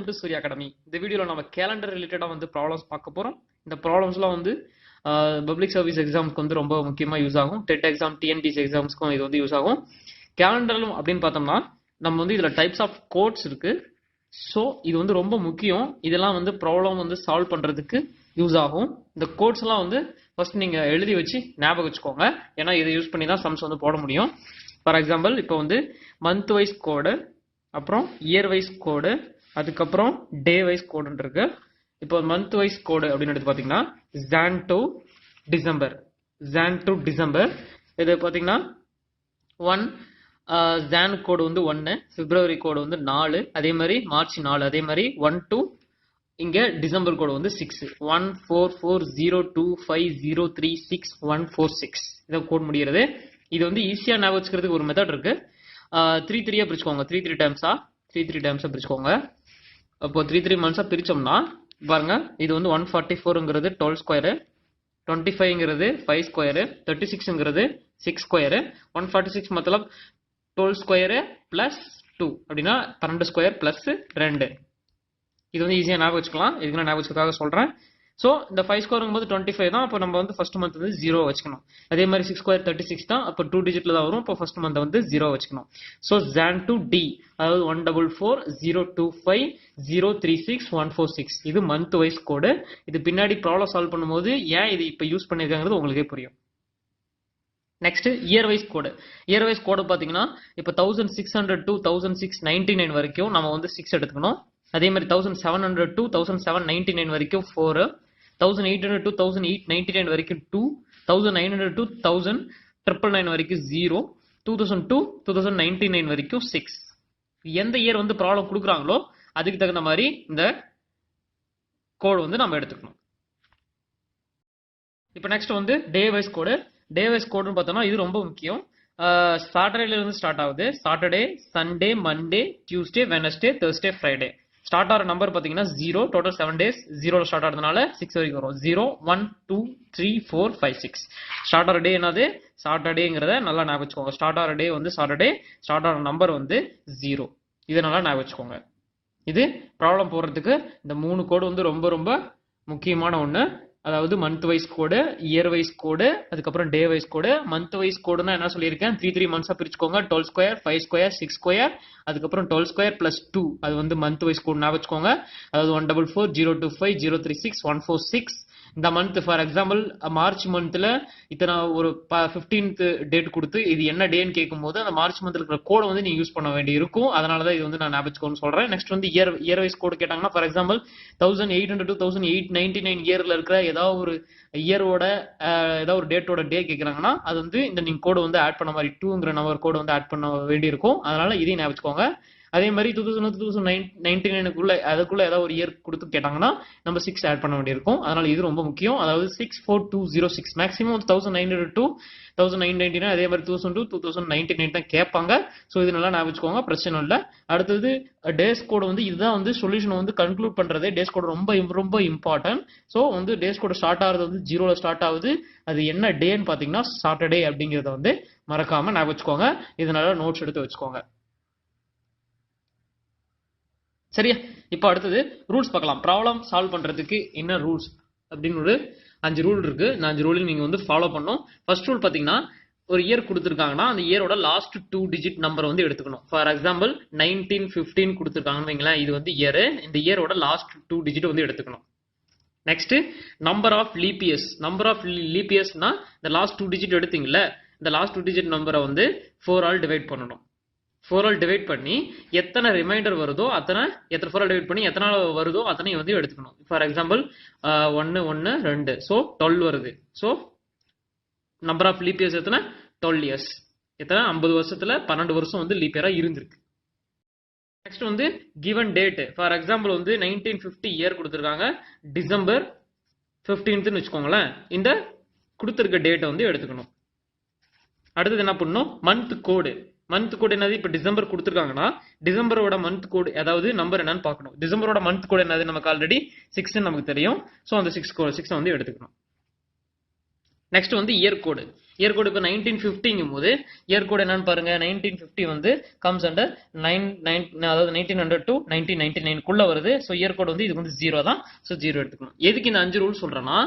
Welcome to Surya academy. இந்த வீடியோவில் நம்ம கேலண்டர் ரிலேட்டடாக வந்து ப்ராப்ளம்ஸ் பார்க்க போகிறோம். இந்த ப்ராப்ளம்ஸ்லாம் வந்து பப்ளிக் சர்வீஸ் எக்ஸாமுக்கு வந்து ரொம்ப முக்கியமாக யூஸ் ஆகும். டெட் எக்ஸாம், டிஎன்பிசி எக்ஸாம்ஸ்க்கும் இது வந்து யூஸ் ஆகும். கேலண்டர் அப்படின்னு பார்த்தோம்னா நம்ம வந்து இதில் டைப்ஸ் ஆஃப் கோட்ஸ் இருக்கு. ஸோ இது வந்து ரொம்ப முக்கியம். இதெல்லாம் வந்து ப்ராப்ளம் வந்து சால்வ் பண்ணுறதுக்கு யூஸ் ஆகும். இந்த கோட்ஸ்லாம் வந்து ஃபர்ஸ்ட் நீங்கள் எழுதி வச்சு ஞாபகம் வச்சுக்கோங்க. ஏன்னா இதை யூஸ் பண்ணி தான் சம்ஸ் வந்து போட முடியும். ஃபார் எக்ஸாம்பிள் இப்போ வந்து மந்த் வைஸ் கோடு, அப்புறம் இயர் வைஸ் கோடு, அதுக்கப்புறம் டே வைஸ் கோடுன்னு இருக்கு. இப்போ மந்த் வைஸ் கோடு அப்படின்னு எடுத்து பார்த்தீங்கன்னா ஜான் டு டிசம்பர். இது பார்த்தீங்கன்னா 1 ஜான் கோடு வந்து 1, பிப்ரவரி கோடு வந்து 4, அதே மாதிரி மார்ச் 4, அதே மாதிரி 1 to இங்க டிசம்பர் கோடு வந்து 6, 1440250361146 இதை கோட் முடிகிறது. இது வந்து ஈஸியா ஞாபகம் வச்சுக்கிறதுக்கு ஒரு மெத்தட் இருக்கு. 3 பிரிச்சுக்கோங்க. 3 டைம்ஸா பிரிச்சுக்கோங்க. அப்போ 3 மந்த்ஸா பிரிச்சோம்னா பாருங்க, இது வந்து 144ங்கிறது 12 ஸ்கொயரு, 25ங்கிறது 5 ஸ்கொயரு, 36ங்கிறது 6 ஸ்கொயரு, 146 மத்தலப் 12 ஸ்கொயரு பிளஸ் 2 அப்படின்னா 12 ஸ்கொயர் பிளஸ் 2. இது வந்து ஈஸியா ஞாபகம் வச்சுக்கலாம். இதுக்கு நான் ஞாபகம் வச்சுக்காக சொல்றேன். ஸோ இந்த 5 ஸ்கொயருங்கும் போது 25 தான். அப்போ நம்ம வந்து ஃபர்ஸ்ட் மந்த் வந்து 0 வச்சுக்கணும். அதே மாதிரி 6 ஸ்கொயர் 36 தான். அப்போ 2 டிஜிட்ல தான் வரும். இப்போ ஃபர்ஸ்ட் மந்த் வந்து 0 வச்சுக்கணும். ஸோ ஜான் டு டி, அதாவது 1440250361146 இது மந்த் வைஸ் கோடு. இது பின்னாடி ப்ராப்ளம் சால்வ் பண்ணும்போது ஏன் இது இப்போ யூஸ் பண்ணிருக்காங்கிறது உங்களுக்கே புரியும். நெக்ஸ்ட் இயர் வைஸ் கோடு. இயர் வைஸ் கோடு பார்த்தீங்கன்னா இப்போ 1600 to 1699 வரைக்கும் நம்ம வந்து 6 எடுத்துக்கணும். அதே மாதிரி 1700 to 1799 வரைக்கும் 4, 1800 to 1899 வரைக்கும் 2, 1900 to 1999 வரைக்கும் 0, 2000 to 2099 வரைக்கும் 6. எந்த இயர் வந்து ப்ராப்ளம் கொடுக்குறாங்களோ அதுக்கு தகுந்த மாதிரி இந்த கோடு வந்து நம்ம எடுத்துக்கணும். இப்போ நெக்ஸ்ட் வந்து டே வைஸ் கோடு. டே வைஸ் கோடுன்னு பார்த்தோம்னா இது ரொம்ப முக்கியம். சாட்டர்டேல இருந்து ஸ்டார்ட் ஆகுது. Saturday, Sunday, Monday, Tuesday, Wednesday, Thursday, Friday. Start ஆகிற நம்பர் பார்த்தீங்கன்னா 0, டோட்டல் 7 days 0ல ஸ்டார்ட் ஆகிறதுனால 6 வரைக்கும் வரும். 0, 1, 2, 3, 4, 5, 6. ஸ்டார்ட் ஆகிற டே என்னது? சாட்டர்டேங்கிறத நல்லா ஞாபகம் வச்சுக்கோங்க. ஸ்டார்ட் ஆகிற டே வந்து சாட்டர்டே, ஸ்டார்ட் ஆகிற நம்பர் வந்து 0. இதை நல்லா ஞாபகம் வச்சுக்கோங்க. இது ப்ராப்ளம் போடுறதுக்கு இந்த 3 கோடு வந்து ரொம்ப ரொம்ப முக்கியமான ஒன்று. அதாவது மந்த் வைஸ் கோடு, இயர் வைஸ் கோடு, அதுக்கப்புறம் டே வைஸ் கோடு. மந்த் வைஸ் கோடுனா என்ன சொல்லியிருக்கேன்? 3 மந்த்ஸா பிரிச்சுக்கோங்க. 12 ஸ்கொயர், 5 ஸ்கொயர், 6 ஸ்கொயர், அதுக்கப்புறம் 12 ஸ்கொயர் பிளஸ் 2 அது வந்து மந்த் வைஸ் கோடு ஞாபகம் வச்சுக்கோங்க. அதாவது 1440250361146. இந்த மந்த் ஃபார் எக்ஸாம்பிள் மார்ச் மந்த்ல இத்தனை ஒரு 15th டேட் கொடுத்து இது என்ன டேன்னு கேட்கும்போது அந்த மார்ச் மந்த்ல இருக்கிற கோடை வந்து நீங்க யூஸ் பண்ண வேண்டி இருக்கும். அதனாலதான் இது வந்து நான் ஞாபகம் சொல்றேன். நெக்ஸ்ட் வந்து இயர் வைஸ் கோடு கேட்டாங்கன்னா ஃபார் எக்ஸாம்பிள் 1800 to 1899 இயர்ல இருக்கிற ஏதாவது ஒரு இயரோட ஏதாவது ஒரு டேட்டோட டே கேட்கறாங்கன்னா அது வந்து இந்த நீங்க கோடு வந்து ஆட் பண்ண மாதிரி 2ங்கிற நம்பர் கோடு வந்து ஆட் பண்ண வேண்டி இருக்கும். அதனால இதையும் ஞாபகம் வச்சுக்கோங்க. அதே மாதிரி 2099 அதுக்குள்ள ஏதாவது ஒரு இயர் கொடுத்து கேட்டாங்கன்னா நம்ம 6 ஆட் பண்ண வேண்டியிருக்கும். அதனால இது ரொம்ப முக்கியம். அதாவது 64206 மேக்ஸிமம் 1900 to 1999, அதே மாதிரி 2000 to 2099 தான் கேட்பாங்க. ஸோ இது நல்லா ஞாபகம் வச்சுக்கோங்க, பிரச்சனை இல்லை. அடுத்தது டேஸ் கோடு வந்து இதுதான் வந்து சொல்யூஷன் வந்து கன்க்ளூட் பண்றது. டேஸ் கோடு ரொம்ப ரொம்ப இம்பார்ட்டன்ட். ஸோ வந்து டேஸ் கோடு ஸ்டார்ட் ஆகுறது வந்து 0ல ஸ்டார்ட் ஆகுது. அது என்ன டேன்னு பார்த்தீங்கன்னா சாட்டர்டே அப்படிங்கிறத வந்து மறக்காம ஞாபகம் வச்சுக்கோங்க. இதனால நோட்ஸ் எடுத்து வச்சுக்கோங்க. சரியா? இப்போ அடுத்தது ரூல்ஸ் பார்க்கலாம். ப்ராப்ளம் சால்வ் பண்றதுக்கு என்ன ரூல்ஸ் அப்படின்னு ஒரு 5 ரூல் இருக்கு. இந்த 5 ரூலையும் நீங்க வந்து ஃபாலோ பண்ணணும். ஃபர்ஸ்ட் ரூல் பாத்தீங்கன்னா ஒரு இயர் கொடுத்துருக்காங்கன்னா அந்த இயரோட லாஸ்ட் 2 டிஜிட் நம்பர் வந்து எடுத்துக்கணும். ஃபார் எக்ஸாம்பிள் 1915 கொடுத்துருக்காங்கன்னு வைங்களேன், இது வந்து இயர். இந்த இயரோட லாஸ்ட் 2 டிஜிட் வந்து எடுத்துக்கணும். Next number of leap years. Number of leap இயர்ஸ்னா இந்த லாஸ்ட் 2 டிஜிட் எடுத்தீங்கல்ல, இந்த லாஸ்ட் 2 டிஜிட் நம்பரை வந்து 4 ஆல் டிவைட் பண்ணணும். 4 ஆல் டிவைட் பண்ணி எத்தனை ரிமைண்டர் வருதோ அத்தனை 4 ஆல் டிவைட் பண்ணி எத்தனை வருதோ அத்தனை வந்து எடுத்துக்கணும். ஃபார் எக்ஸாம்பிள் 1 1 2, ஸோ 12 வருது. So number of leap years எத்தனை? 12 இயர்ஸ். எத்தனை? 50 வருஷத்துல 12 வருஷம் வந்து லீப் இயரா இருந்திருக்கு. நெக்ஸ்ட் வந்து கிவன் டேட். ஃபார் எக்ஸாம்பிள் வந்து 1950 இயர் கொடுத்துருக்காங்க, டிசம்பர் 15th வச்சுக்கோங்களேன். இந்த கொடுத்துருக்க டேட்டை வந்து எடுத்துக்கணும். அடுத்தது என்ன பண்ணணும்? Month code. மந்த் கோடு என்னது? இப்போ டிசம்பர் கொடுத்துருக்காங்கன்னா டிசம்பரோட மந்த் கோடு அதாவது நம்பர் என்னன்னு பார்க்கணும். டிசம்பரோட மந்த் கோடு என்னது? நமக்கு ஆல்ரெடி 6 நமக்கு தெரியும். ஸோ அந்த 6 வந்து எடுத்துக்கணும். நெக்ஸ்ட் வந்து இயர் கோடு. இயர் கோடு இப்போ 1950ங்கும் போது இயர் கோடு என்னன்னு பாருங்க. 1950 வந்து கம்ஸ் அண்டர் 9 அதாவது 1900 டு 1999 வருது. ஸோ இயர் கோடு வந்து இதுக்கு வந்து 0 தான். ஸோ 0 எடுத்துக்கணும். எதுக்கு இந்த 5 ரூல் சொல்றேன்னா,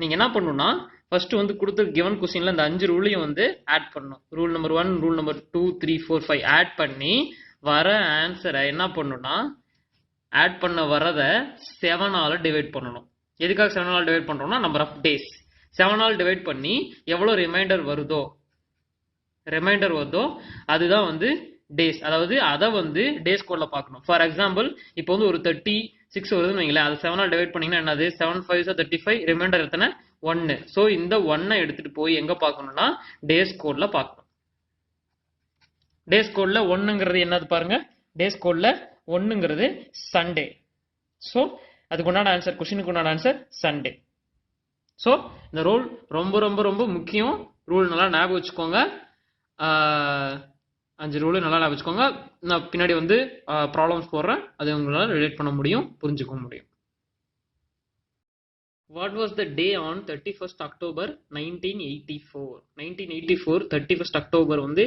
நீங்க என்ன பண்ணணும்னா ஃபர்ஸ்ட் வந்து கொடுத்த கிவன் கொஸ்டின்ல இந்த 5 ரூலையும் வந்து ஆட் பண்ணணும். Rule number 1, rule number 2, 3, 4, 5 add பண்ணி வர ஆன்சரை என்ன பண்ணணும்னா, ஆட் பண்ண வரதை 7ஆல டிவைட் பண்ணணும். எதுக்காக 7ஆல் டிவைட் பண்றோம்னா, நம்பர் ஆஃப் டேஸ். 7ஆல் டிவைட் பண்ணி எவ்வளவு ரிமைண்டர் வருதோ அதுதான் வந்து டேஸ். அதாவது அதை வந்து டேஸ் கோட்ல பார்க்கணும். ஃபார் எக்ஸாம்பிள் இப்போ வந்து ஒரு 36 வருதுன்னு வைங்களேன். அது 7ஆல் டிவைட் பண்ணீங்கன்னா என்னது, 7 5 35, ரிமைண்டர் எத்தனை 1. ஸோ இந்த 1 எடுத்துட்டு போய் எங்க பார்க்கணும்னா டேஸ் கோட்ல பார்க்கணும். டேஸ் கோட்ல 1ங்கிறது என்னது பாருங்க. டேஸ் கோட்ல 1ங்கிறது சண்டே. ஸோ அதுக்கு உண்டான ஆன்சர், கொஸ்டினுக்கு உண்டான ஆன்சர் சண்டே. ஸோ இந்த ரூல் ரொம்ப ரொம்ப ரொம்ப முக்கியம். ரூல் நல்லா ஞாபகம் வச்சுக்கோங்க. 5 ரூல் நல்லா ஞாபகம் வச்சுக்கோங்க. நான் பின்னாடி வந்து ப்ராப்ளம்ஸ் போடுறேன். அது உங்களால் ரிலேட் பண்ண முடியும், புரிஞ்சுக்க முடியும். What was the day on 31st October 1984? 1984 31st October வந்து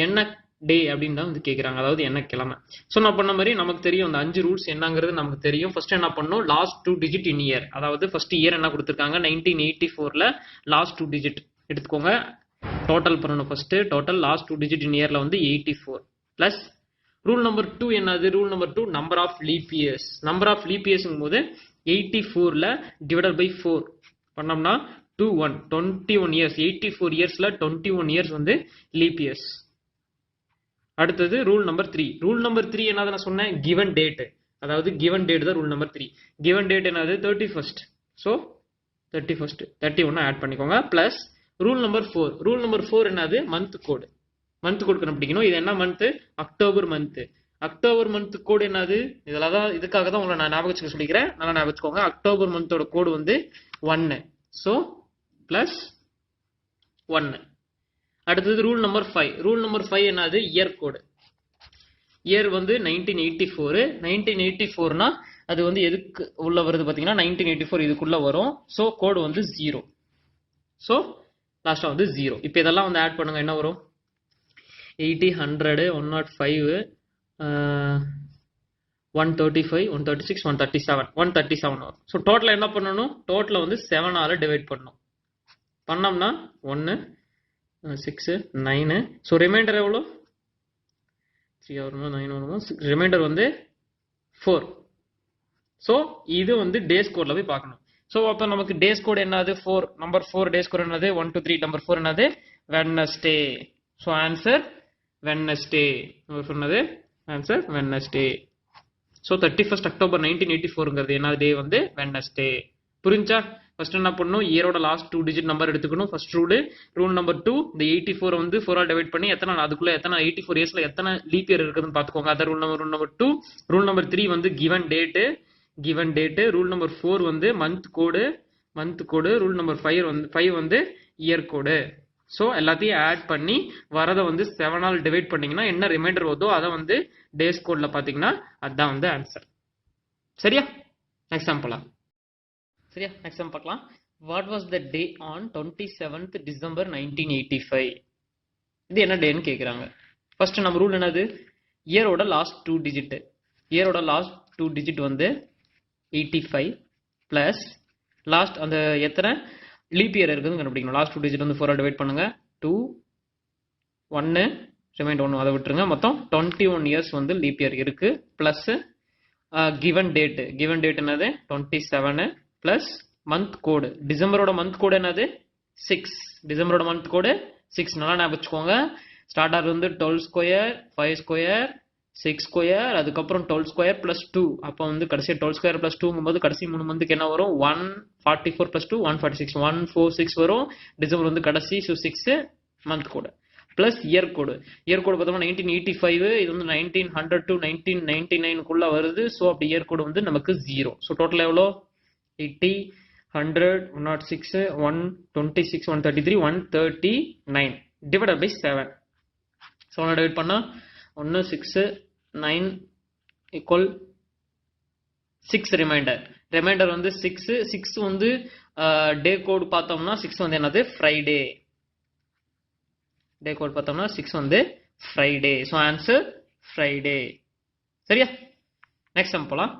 என்ன டே அப்படின்னு தான் வந்து கேட்குறாங்க. அதாவது என்ன கிழமை. ஸோ நான் பண்ண மாதிரி நமக்கு தெரியும் அந்த 5 ரூல்ஸ் என்னங்கிறது நமக்கு தெரியும். ஃபர்ஸ்ட் என்ன பண்ணணும், லாஸ்ட் 2 டிஜிட் இன் இயர். அதாவது ஃபர்ஸ்ட் இயர் என்ன கொடுத்துருக்காங்க 1984ல லாஸ்ட் 2 டிஜிட் எடுத்துக்கோங்க. டோட்டல் பண்ணணும். First total last 2 digit in இயர்ல வந்து 84 பிளஸ் ரூல் நம்பர் 2 என்னது, rule number 2 number of leap years. Number of leap இயர்ஸ்ங்கும் போது 84ல டிவைடட் பை 4 பண்ணோம்னா 21 இயர்ஸ். 84 இயர்ஸ்ல 21 இயர்ஸ் வந்து லீப் இயர்ஸ். அடுத்தது ரூல் நம்பர் 3. ரூல் நம்பர் 3 என்னது நான் சொன்னேன், கிவன் டேட். அதாவது கிவன் டேட் தான் ரூல் நம்பர் 3. கிவன் டேட் என்னது 31st. ஸோ 31st 31 ஆட் பண்ணிக்கோங்க. Plus rule number 4. Rule number 4 என்னது, மந்த் கோடு. மந்த் கோடு கண்டுபிடிக்கணும். இது என்ன month, October month. October month code என்னது, இதெல்லாம் தான், இதுக்காக தான் உங்களை நான் ஞாபகம் வச்சுக்க சொல்லிக்கிறேன். நல்லா ஞாபகம் வச்சுக்கோங்க. அக்டோபர் மந்தோட கோடு வந்து 1. So plus 1. அடுத்தது ரூல் நம்பர் 5. ரூல் நம்பர் 5 என்னது, இயர் கோடு. இயர் வந்து 1984. 1984னா அது வந்து எதுக்கு உள்ள வருது பார்த்தீங்கன்னா 1984 இதுக்குள்ள வரும். ஸோ கோடு வந்து 0. ஸோ லாஸ்டா வந்து 0. இப்போ இதெல்லாம் வந்து ஆட் பண்ணுங்க. என்ன வரும், 80, 100, 105, 135, 136, 137 வரும். ஸோ டோட்டலாக என்ன பண்ணணும், டோட்டலை வந்து 7ஆல டிவைட் பண்ணணும். பண்ணோம்னா 1, 6, 9. ஸோ ரிமைண்டர் எவ்வளோ, 3 வருமா 9 வருமா, ரிமைண்டர் வந்து 4. ஸோ இது வந்து டேஸ் கோட்ல போய் பார்க்கணும். ஸோ அப்போ நமக்கு டேஸ் கோட் என்னது 4. நம்பர் 4 டேஸ் கோட் என்னது 1 2 3. நம்பர் 4 என்னது வெட்னஸ்டே. So answer Wednesday. சொன்னது answer Wednesday. So 31st October 1984ங்கிறது என்ன டே வந்து வெட்னஸ்டே. புரிஞ்சா? ஃபர்ஸ்ட் என்ன பண்ணணும், இயரோட லாஸ்ட் 2 டிஜிட் நம்பர் எடுத்துக்கணும். First rule. ரூல் நம்பர் 2, இந்த 84 வந்து 4ஆல் டிவைட் பண்ணி எத்தனை, அதுக்குள்ள எத்தனை 84 இயர்ஸ்ல எத்தனை லீப் இயர் இருக்குதுன்னு பார்த்துக்கோங்க. அதான் ரூல் நம்பர் 2. ரூல் நம்பர் 3 வந்து கிவன் டேட்டு. ரூல் நம்பர் 4 வந்து மந்த் கோடு. ரூல் நம்பர் 5 வந்து இயர் கோடு. ஸோ எல்லாத்தையும் ஆட் பண்ணி வரதை வந்து 7ஆல் டிவைட் பண்ணீங்கன்னா என்ன ரிமைண்டர் வருதோ அதை வந்து டேஸ் கோட்ல பார்த்தீங்கன்னா அதுதான் வந்து ஆன்சர். சரியா? நெக்ஸ்ட் போலாம். சரியா? நெக்ஸ்ட் பார்க்கலாம். What was the day on 27th December 1985? இது என்ன டேன்னு கேட்குறாங்க. ஃபர்ஸ்ட் நம்ம ரூல் என்னது, இயரோட லாஸ்ட் 2 டிஜிட். இயரோட லாஸ்ட் 2 டிஜிட் வந்து 85 பிளஸ் லாஸ்ட் அந்த எத்தனை லீப் இயர் இருக்குதுன்னு கண்டுபிடிக்கணும். லாஸ்ட் 2 டிஜிட் வந்து 4ஆல் டிவைட் பண்ணுங்க. 2, 1, ரிமைண்ட் 1 அதை விட்டுருங்க. மொத்தம் 21 இயர்ஸ் வந்து லீப் இயர் இருக்கு. பிளஸ் கிவன் டேட் என்னது 27 பிளஸ் மந்த் கோடு. டிசம்பரோட மந்த் கோடு என்னது 6. டிசம்பரோட மந்த் கோடு 6. நல்லா ஞாபகம் வச்சுக்கோங்க. ஸ்டார்ட் ஆகுது வந்து 12 ஸ்கொயர், 5 ஸ்கொயர், 6 ஸ்கொயர், அதுக்கப்புறம் 12 ஸ்கொயர் பிளஸ் 2. அப்போ வந்து கடைசி 12 ஸ்கொயர் பிளஸ் 2ங்கும்போது கடைசி 3 மந்த்துக்கு என்ன வரும், 144 பிளஸ் 2 146, 146 வரும். டிசம்பர் வந்து கடைசி. So 6 month code plus year கோடு. இயர் கோடு பார்த்தோம்னா 1985. இது வந்து 1900 to 1999 வருது. ஸோ அப்படி இயர் கோடு வந்து நமக்கு 0. ஸோ டோட்டல் எவ்வளோ, 80, 100, 106, 126, 133, 139 டிவைடட் பை 7. ஸோ டிவைட் பண்ணா 1, 6, 9 ஈக்குவல் 6. ரிமைண்டர் வந்து 6 வந்து டே கோட் பார்த்தோம்னா 6 வந்து என்னது ஃப்ரைடே. டே கோட் பார்த்தோம்னா 6 வந்து ஃப்ரைடே. So answer Friday. சரியா? நெக்ஸ்ட் நம்ம போலாம்.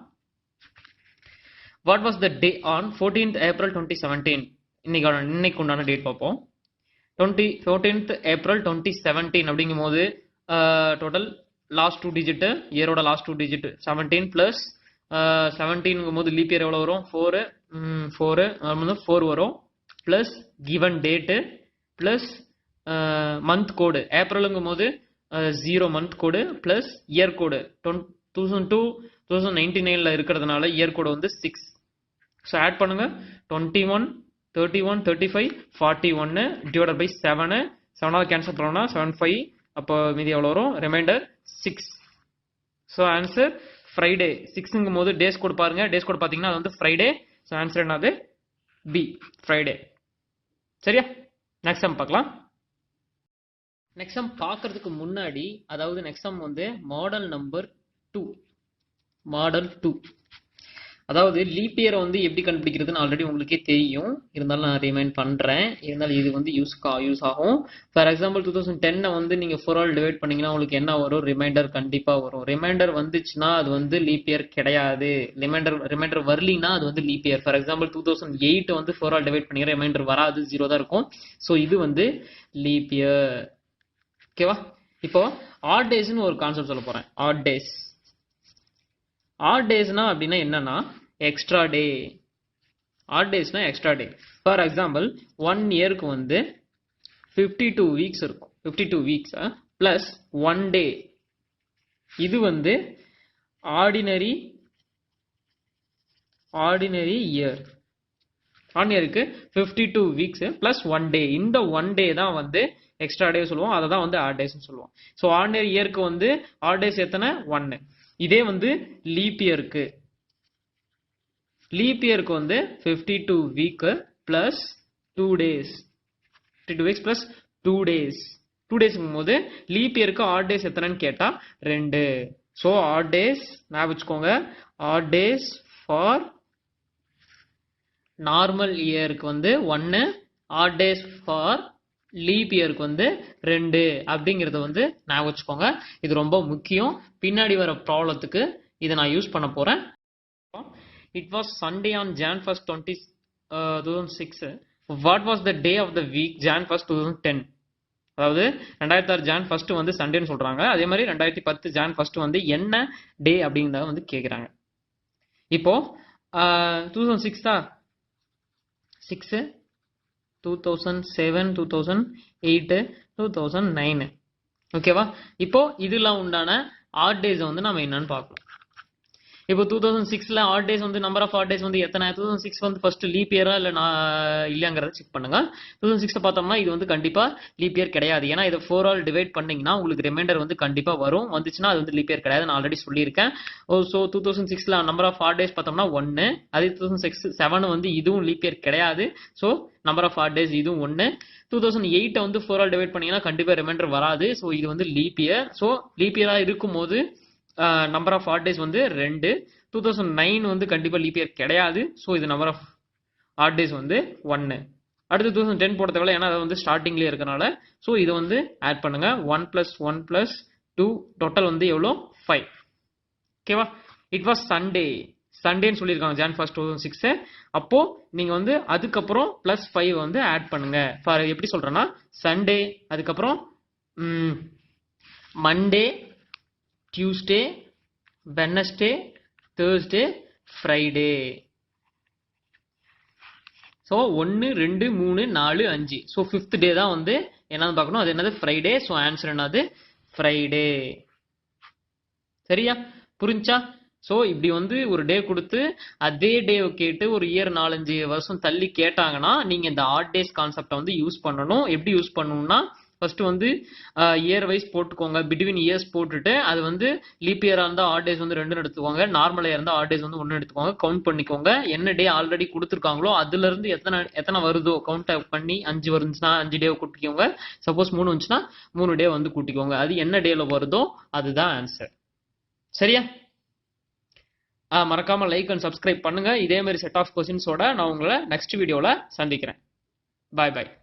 What was the day on 14th April 2017? இன்னைக்கு உண்டான டேட் பார்ப்போம். 14th April 2017 அப்படிங்கும் போது டோட்டல் லாஸ்ட் 2 டிஜிட், இயரோட லாஸ்ட் 2 டிஜிட் 17 பிளஸ் 17ங்கும் போது லீப் இயர் எவ்வளோ வரும்? 4 வரும் plus given date plus month code. ஏப்ரலுங்கும் போது 0 month code plus year code 2002 2099 இருக்கிறதுனால இயர் கோடு வந்து 6. ஸோ ஆட் பண்ணுங்க. 21 31 35 41 டிவைடட் பை 7. 7ஆவது கேன்சல் பண்ணோம்னா 75. அப்போ மீதி எவ்வளோ வரும்? ரிமைண்டர் 6. So answer Friday. 6ங்கும் போது டேஸ் கோட் பாருங்க. டேஸ் கோட் பார்த்தீங்கன்னா அது வந்து ஃப்ரைடே. ஸோ ஆன்சர் என்னது? B, Friday. சரியா? நெக்ஸ்ட் சம் பார்க்கலாம். நெக்ஸ்ட் சம் பார்க்கறதுக்கு முன்னாடி, அதாவது நெக்ஸ்ட் சம் வந்து மாடல் நம்பர் 2. மாடல் 2 அதாவது லீப் இயரை வந்து எப்படி கண்டுபிடிக்கிறதுன்னு ஆல்ரெடி உங்களுக்கே தெரியும். இருந்தாலும் நான் ரிமைண்ட் பண்ணுறேன். இருந்தாலும் இது வந்து யூஸ் ஆகும். ஃபார் எக்ஸாம்பிள் 2010 வந்து நீங்கள் 4 ஆல் டிவைட் பண்ணீங்கன்னா உங்களுக்கு என்ன வரும்? ரிமைண்டர் கண்டிப்பாக வரும். ரிமைண்டர் வந்துச்சுன்னா அது வந்து லீப் இயர் கிடையாது. ரிமைண்டர் வரலினா அது வந்து லீப் இயர். ஃபார் எக்ஸாம்பிள் 2008 வந்து 4 ஆல் டிவைட் பண்ணீங்கன்னா ரிமைண்டர் வராது, 0 தான் இருக்கும். ஸோ இது வந்து லீப் இயர். ஓகேவா? இப்போ ஆட் டேஸ்னு ஒரு கான்செப்ட் சொல்ல போகிறேன். Odd days. ஆட் டேஸ்னா அப்படின்னா என்னன்னா எக்ஸ்ட்ரா டே. ஆட் டேஸ்னா எக்ஸ்ட்ரா டே. ஃபார் எக்ஸாம்பிள் 1 இயருக்கு வந்து 52 வீக்ஸ் இருக்கும். 52 வீக்ஸ் பிளஸ் 1 டே. இது வந்து ஆர்டினரி இயர். ஆர்டினரிக்கு 52 வீக்ஸ் பிளஸ் 1 டே. இந்த 1 டே தான் வந்து எக்ஸ்ட்ரா டே சொல்லுவோம். அதை தான் வந்து ஆட் டேஸ்னு சொல்லுவோம். ஸோ ஆர்டினரி இயருக்கு வந்து ஆட் டேஸ் எத்தனை? 1. இதே வந்து லீப் இயருக்கு வந்து 52 week plus 2 days. 52 weeks plus 2 days. 2 டேஸ்ங்கும் போது லீப் இயருக்கு ஆட் டேஸ் எத்தனைன்னு கேட்டா 2. ஸோ ஆட் டேஸ் ஞாபகம் வச்சுக்கோங்க. ஆட் டேஸ் ஃபார் நார்மல் இயருக்கு வந்து 1. ஆட் டேஸ் ஃபார் லீப் இயருக்கு வந்து 2 அப்படிங்கிறத வந்து ஞாபகம் வச்சுக்கோங்க. இது ரொம்ப முக்கியம். பின்னாடி வர ப்ராப்ளத்துக்கு இதை நான் யூஸ் பண்ண போறேன். It was Sunday on Jan 1st 2006. What was the day of the week Jan 1st 2010? அதாவது 2006 Jan 1st வந்து சண்டேன்னு சொல்றாங்க. அதே மாதிரி 2010 Jan 1st வந்து என்ன டே அப்படிங்கிறத வந்து கேட்குறாங்க. இப்போ 2006 தான் 6 2007 2008 2009. ஓகேவா? இப்போ இதெல்லாம் உண்டான ஆட் டேஸ் வந்து நம்ம என்னன்னு பார்க்கலாம். இப்போ 2006ல ஆட் டேஸ் வந்து நம்பர் ஆஃப் ஆட் டேஸ் வந்து எத்தனை? 2006 வந்து ஃபர்ஸ்ட் லீப் இயரா இல்லையாங்கிறத செக் பண்ணுங்க. 2006 பார்த்தோம்னா இது வந்து கண்டிப்பா லீப் இயர் கிடையாது. ஏன்னா இதை 4 ஆல் டிவைட் பண்ணீங்கன்னா உங்களுக்கு ரிமைண்டர் வந்து கண்டிப்பா வரும். வந்துச்சுன்னா அது வந்து லீப் இயர் கிடையாது. நான் ஆல்ரெடி சொல்லியிருக்கேன். ஸோ 2006ல நம்பர் ஆஃப் ஆட் டேஸ் பார்த்தோம்னா 1. அதே 2007 வந்து இதுவும் லீப் இயர் கிடையாது. So number of odd days இதுவும் 1. 2008 வந்து 4 ஆல் டிவைட் பண்ணீங்கன்னா கண்டிப்பா ரிமைண்டர் வராது. ஸோ இது வந்து லீப் இயர். ஸோ லீப் இயரா இருக்கும்போது நம்பர் ஆஃப் ஆட் டேஸ் வந்து 2. 2009 வந்து கண்டிப்பா லீப் இயர் கிடையாது. ஸோ இது நம்பர் ஆஃப் ஆட் டேஸ் வந்து 1. அடுத்து 2010 போட தேவையில்ல, ஏன்னா அது வந்து ஸ்டார்டிங்லேயே இருக்கனால. ஸோ இதை வந்து ஆட் பண்ணுங்க. 1 + 1 + 2 டோட்டல் வந்து எவ்வளோ? 5. ஓகேவா? இட் வாஸ் சண்டேன்னு சொல்லியிருக்காங்க Jan 1st 2006. அப்போ நீங்க வந்து அதுக்கப்புறம் +5 வந்து ஆட் பண்ணுங்க. ஃபார் எப்படி சொல்றேன்னா சண்டே, அதுக்கப்புறம் Monday, Tuesday, Wednesday, Thursday, Friday. So 1 2 3 4 5. So 5th டே தான் வந்து என்னன்னு பார்க்கணும். அது என்னது? ஃப்ரைடே. ஸோ ஆன்சர் என்னது? ஃப்ரைடே. சரியா? புரிஞ்சா? ஸோ இப்படி வந்து ஒரு டே கொடுத்து அதே டேவை கேட்டு ஒரு இயர் 4-5 வருஷம் தள்ளி கேட்டாங்கன்னா நீங்க இந்த ஆட் டேஸ் கான்செப்டை வந்து யூஸ் பண்ணணும். எப்படி யூஸ் பண்ணணும்னா ஃபர்ஸ்ட் வந்து இயர் வைஸ் போட்டுக்கோங்க. பிட்வீன் இயர்ஸ் போட்டுட்டு அது வந்து லீப் இயரா இருந்தா ஆட் டேஸ் வந்து 2 எடுத்துக்கோங்க. நார்மல் இயர் இருந்தா ஆட் டேஸ் வந்து 1 எடுத்துக்கோங்க. கவுண்ட் பண்ணிக்கோங்க. என்ன டே ஆல்ரெடி கொடுத்துருக்காங்களோ அதுல இருந்து எத்தனை வருதோ கவுண்ட் பண்ணி 5 வருந்துச்சுன்னா 5 டே கூட்டிக்கோங்க. சப்போஸ் 3 வந்துச்சுன்னா 3 டே வந்து கூட்டிக்கோங்க. அது என்ன டேல வருதோ அதுதான் ஆன்சர். சரியா? மறக்காம லைக் அண்ட் சப்ஸ்கிரைப் பண்ணுங்க. இதே மாதிரி செட் ஆஃப் கொஸ்டின்ஸோட நான் உங்களை நெக்ஸ்ட் வீடியோவில் சந்திக்கிறேன். பாய் பாய்.